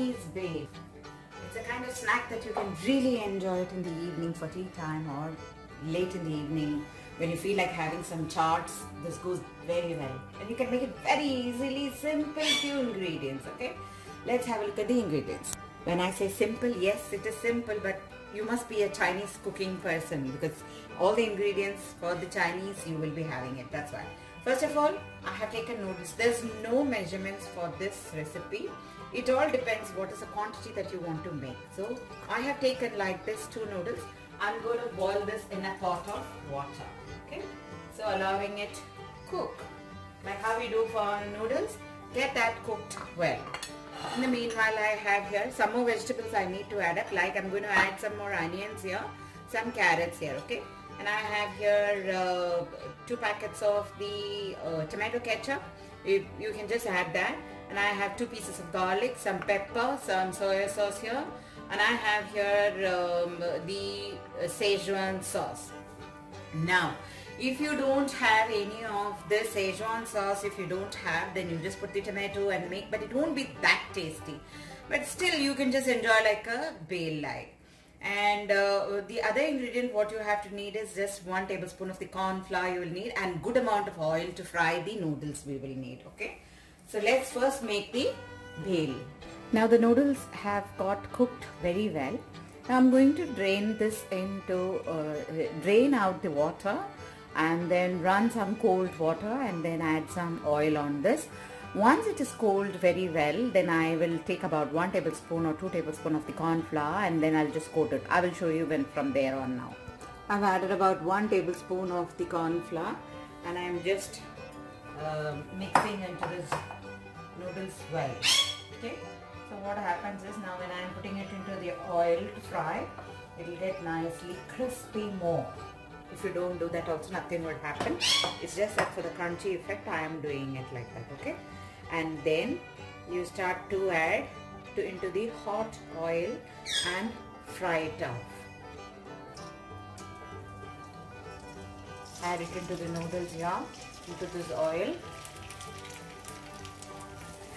Chinese bale. It's a kind of snack that you can really enjoy it in the evening for tea time or late in the evening when you feel like having some charts. This goes very well. And you can make it very easily, simple, few ingredients, okay? Let's have a look at the ingredients. When I say simple, yes, it is simple, but you must be a Chinese cooking person because all the ingredients for the Chinese, you will be having it, that's why. First of all, I have taken noodles. There's no measurements for this recipe. It all depends what is the quantity that you want to make. So I have taken like this 2 noodles. I'm going to boil this in a pot of water. Okay, so allowing it cook like how we do for noodles. Get that cooked well. In the meanwhile, I have here some more vegetables I need to add up. Like I'm going to add some more onions here, some carrots here. Okay, and I have here 2 packets of the tomato ketchup. You can just add that. And I have 2 pieces of garlic, some pepper, some soya sauce here, and I have here the Szechuan sauce. Now, if you don't have any of this Szechuan sauce, if you don't have, then you just put the tomato and make, but it won't be that tasty. But still, you can just enjoy like a bale like. And the other ingredient what you have to need is just 1 tablespoon of the corn flour you will need, and good amount of oil to fry the noodles we will need. Okay. So let's first make the bale. Now the noodles have got cooked very well. Now I'm going to drain this into, drain out the water and then run some cold water and then add some oil on this. Once it is cold very well, then I will take about 1 tablespoon or 2 tablespoons of the corn flour and then I'll just coat it. I will show you when from there on now. I've added about 1 tablespoon of the corn flour and I'm just mixing into this noodles well. Okay, so what happens is now when I am putting it into the oil to fry, it will get nicely crispy more. If you don't do that also, nothing would happen. It's just that for the crunchy effect I am doing it like that. Okay, and then you start to add into the hot oil and fry it off. Add it into the noodles here, into this oil.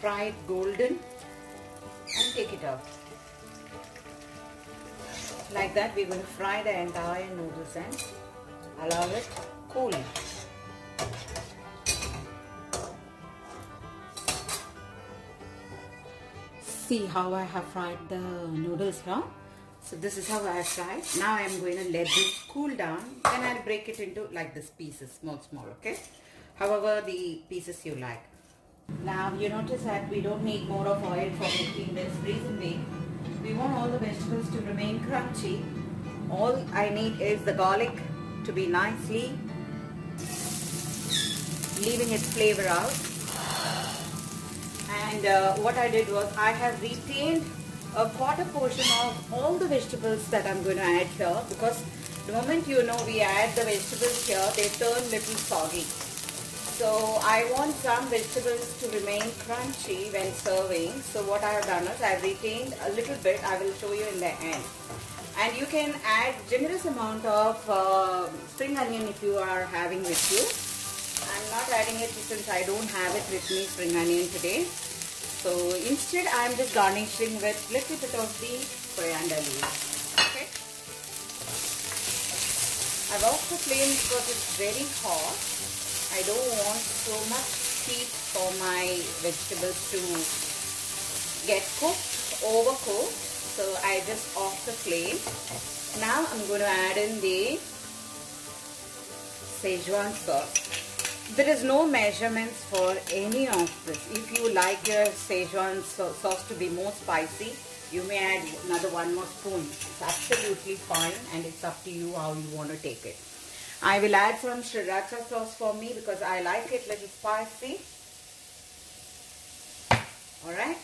Fry it golden and take it out. Like that, we're going to fry the entire noodles and allow it cool. See how I have fried the noodles here. So this is how I have fried. Now I am going to let this cool down. Then I'll break it into like this pieces, small. Okay. However the pieces you like. Now you notice that we don't need more of oil for making this reason being we want all the vegetables to remain crunchy. All I need is the garlic to be nicely leaving its flavor out. And what I did was I have retained a quarter portion of all the vegetables that I'm going to add here, because the moment we add the vegetables here, they turn little soggy. So I want some vegetables to remain crunchy when serving. So what I have done is I have retained a little bit. I will show you in the end. And you can add generous amount of spring onion if you are having with you. I'm not adding it since I don't have it with me, spring onion today. So instead I am just garnishing with little bit of the coriander leaves. Okay. I've off the flame because it's very hot. I don't want so much heat for my vegetables to get cooked, overcooked. So I just off the flame. Now I'm going to add in the Szechuan sauce. There is no measurements for any of this. If you like your Szechuan sauce to be more spicy, you may add another 1 more spoon. It's absolutely fine and it's up to you how you want to take it. I will add some sriracha sauce for me because I like it little spicy. Alright.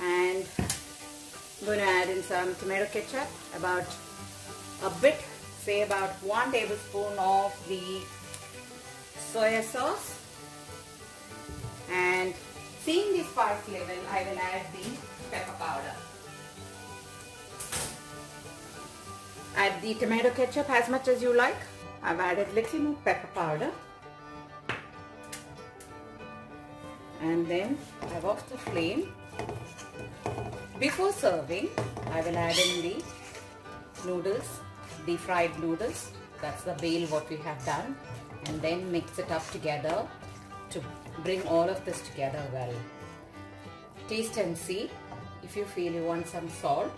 And I'm going to add in some tomato ketchup, about a bit, say about 1 tablespoon of the soya sauce. And seeing the spice level, I will add the pepper powder. Add the tomato ketchup as much as you like. I've added little more pepper powder. And then I've off the flame. Before serving, I will add in the noodles, the fried noodles. That's the bale what we have done, and then mix it up together to bring all of this together well. Taste and see. If you feel you want some salt,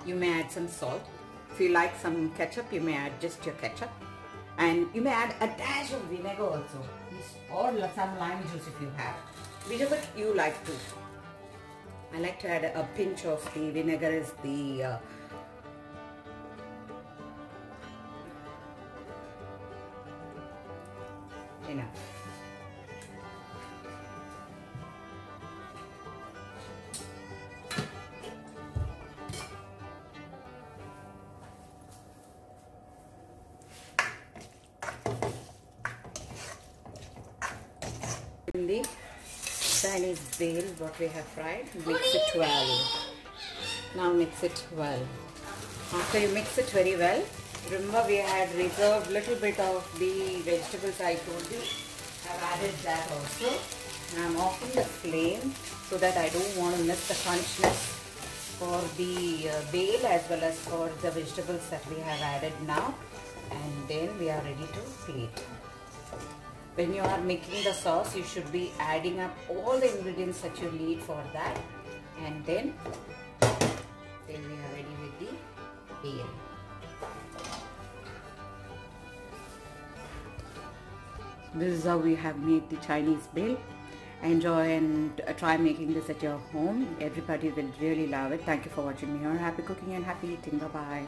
you may add some salt. If you like some ketchup, you may add just your ketchup, and you may add a dash of vinegar also, or some lime juice if you have, whichever you like to. I like to add a pinch of the vinegar as the enough. In the Chinese bale what we have fried, mix it well. Now mix it well. After you mix it very well, remember we had reserved little bit of the vegetables I told you. I've added that also. I'm offing the flame so that I don't want to miss the crunchiness for the bale as well as for the vegetables that we have added now. And then we are ready to plate. When you are making the sauce, you should be adding up all the ingredients that you need for that, and then we are ready with the bale. This is how we have made the Chinese bale. Enjoy and try making this at your home. Everybody will really love it. Thank you for watching me here. Happy cooking and happy eating. Bye bye.